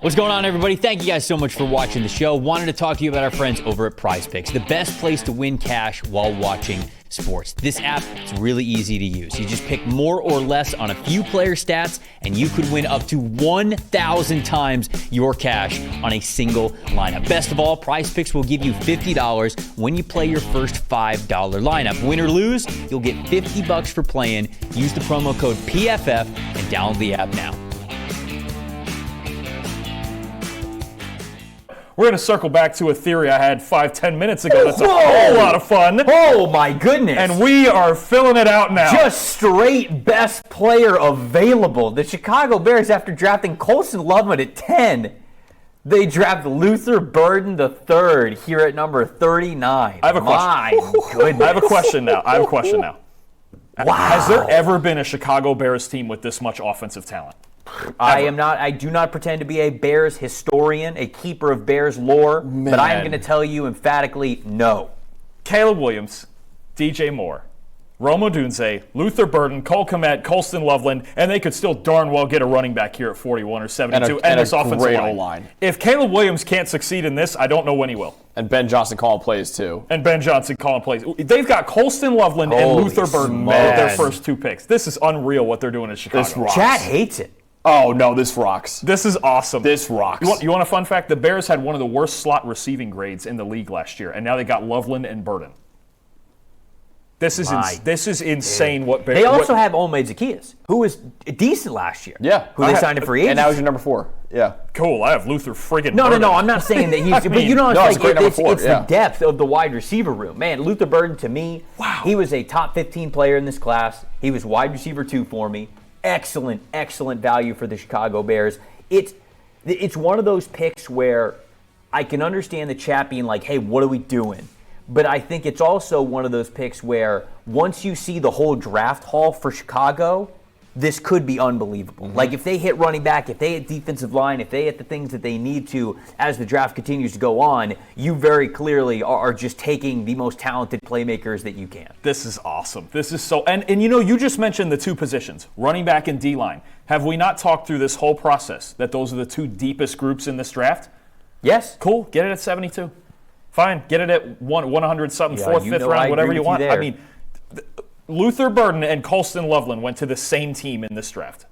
What's going on, everybody? Thank you guys so much for watching the show. Wanted to talk to you about our friends over at Prize Picks, the best place to win cash while watching sports. This app is really easy to use. You just pick more or less on a few player stats, and you could win up to 1,000 times your cash on a single lineup. Best of all, Prize Picks will give you $50 when you play your first $5 lineup. Win or lose, you'll get $50 for playing. Use the promo code PFF and download the app now. We're going to circle back to a theory I had 5-10 minutes ago. That's a whole lot of fun. Oh, my goodness. And we are filling it out now. Just straight best player available. The Chicago Bears, after drafting Colson Loveland at 10, they draft Luther Burden III here at number 39. I have a question. My goodness. I have a question now. Wow. Has there ever been a Chicago Bears team with this much offensive talent? I do not pretend to be a Bears historian, a keeper of Bears lore, but I am going to tell you emphatically no. Caleb Williams, DJ Moore, Rome Odunze, Luther Burden, Cole Kmet, Colston Loveland, and they could still darn well get a running back here at 41 or 72 and this offensive line. If Caleb Williams can't succeed in this, I don't know when he will. And Ben Johnson calling plays, too. They've got Colston Loveland and Luther Burden with their first two picks. This is unreal what they're doing in Chicago. This rocks. Chad hates it. Oh, no, this rocks. This is awesome. This rocks. You want a fun fact? The Bears had one of the worst slot receiving grades in the league last year, and now they got Loveland and Burden. This is insane. What Bears? They also have Olamide Zaccheaus, who was decent last year. Yeah. Who they signed in free agency. And that was your number 4. Yeah. Cool. I have Luther friggin' No, Burden. I'm not saying that he's. But you know, it's the depth of the wide receiver room. Man, Luther Burden, to me, he was a top 15 player in this class. He was wide receiver 2 for me. Excellent value for the Chicago Bears. It's one of those picks where I can understand the chat being like, hey, what are we doing? But I think it's also one of those picks where once you see the whole draft haul for Chicago, this could be unbelievable. Mm-hmm. Like if they hit running back, if they hit defensive line, if they hit the things that they need to as the draft continues to go on, you very clearly are just taking the most talented playmakers that you can. This is awesome. This is so, and you know, you just mentioned the two positions, running back and D-line. Have we not talked through this whole process that those are the two deepest groups in this draft? Yes. Cool. Get it at 72. Fine. Get it at 100-something, fourth, fifth round, whatever you want. I mean, Luther Burden and Colston Loveland went to the same team in this draft.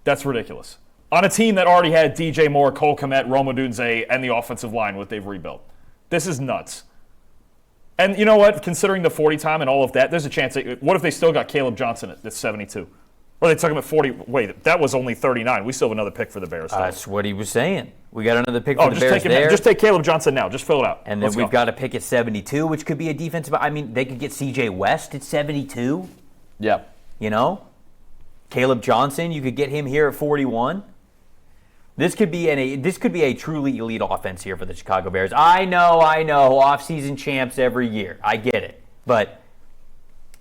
That's ridiculous. On a team that already had DJ Moore, Cole Kmet, Rome Odunze, and the offensive line, what they've rebuilt. This is nuts. And you know what? Considering the 40 time and all of that, there's a chance. What if they still got Caleb Johnson at 72? Or they took him at 40. Wait, that was only 39. We still have another pick for the Bears. That's what he was saying. We got another pick for the Bears there. Just take Caleb Johnson now. Just fill it out. And then we've got a pick at 72, which could be a defensive. I mean, they could get C.J. West at 72. Yeah. You know? Caleb Johnson, you could get him here at 41. This could be a truly elite offense here for the Chicago Bears. I know, off-season champs every year. I get it. But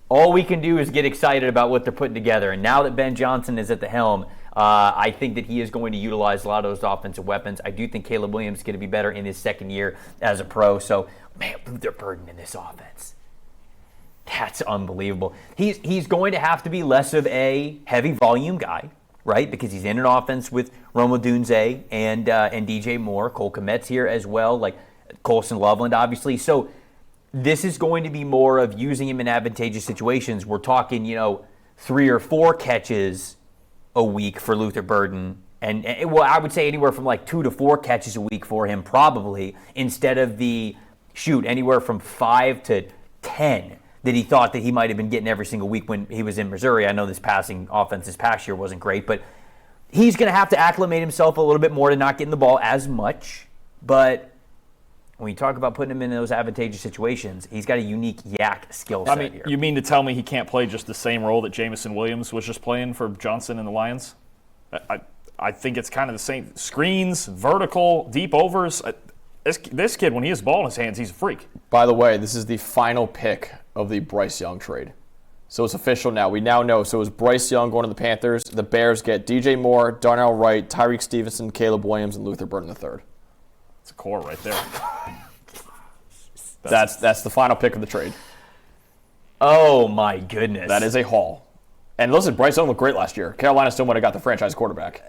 all we can do is get excited about what they're putting together. And now that Ben Johnson is at the helm, I think that he is going to utilize a lot of those offensive weapons. I do think Caleb Williams is going to be better in his second year as a pro. So, man, Luther Burden in this offense. That's unbelievable. He's going to have to be less of a heavy volume guy, right? Because he's in an offense with Rome Odunze and DJ Moore. Cole Kmet's here as well, like Colston Loveland, obviously. So this is going to be more of using him in advantageous situations. We're talking, 3 or 4 catches a week for Luther Burden. And well, I would say anywhere from like 2 to 4 catches a week for him, probably, instead of anywhere from 5 to 10 that he thought that he might have been getting every single week when he was in Missouri. I know this passing offense this past year wasn't great, but he's going to have to acclimate himself a little bit more to not getting the ball as much. But when you talk about putting him in those advantageous situations, he's got a unique yak skill set here. You mean to tell me he can't play just the same role that Jamison Williams was just playing for Johnson and the Lions? I think it's kind of the same. Screens, vertical, deep overs. This kid, when he has the ball in his hands, he's a freak. By the way, this is the final pick of the Bryce Young trade. So it's official now. We now know. So it was Bryce Young going to the Panthers. The Bears get DJ Moore, Darnell Wright, Tyreek Stevenson, Caleb Williams, and Luther Burden III. It's a core right there. That's the final pick of the trade. Oh, my goodness. That is a haul. And listen, Bryce Young looked great last year. Carolina still might have got the franchise quarterback.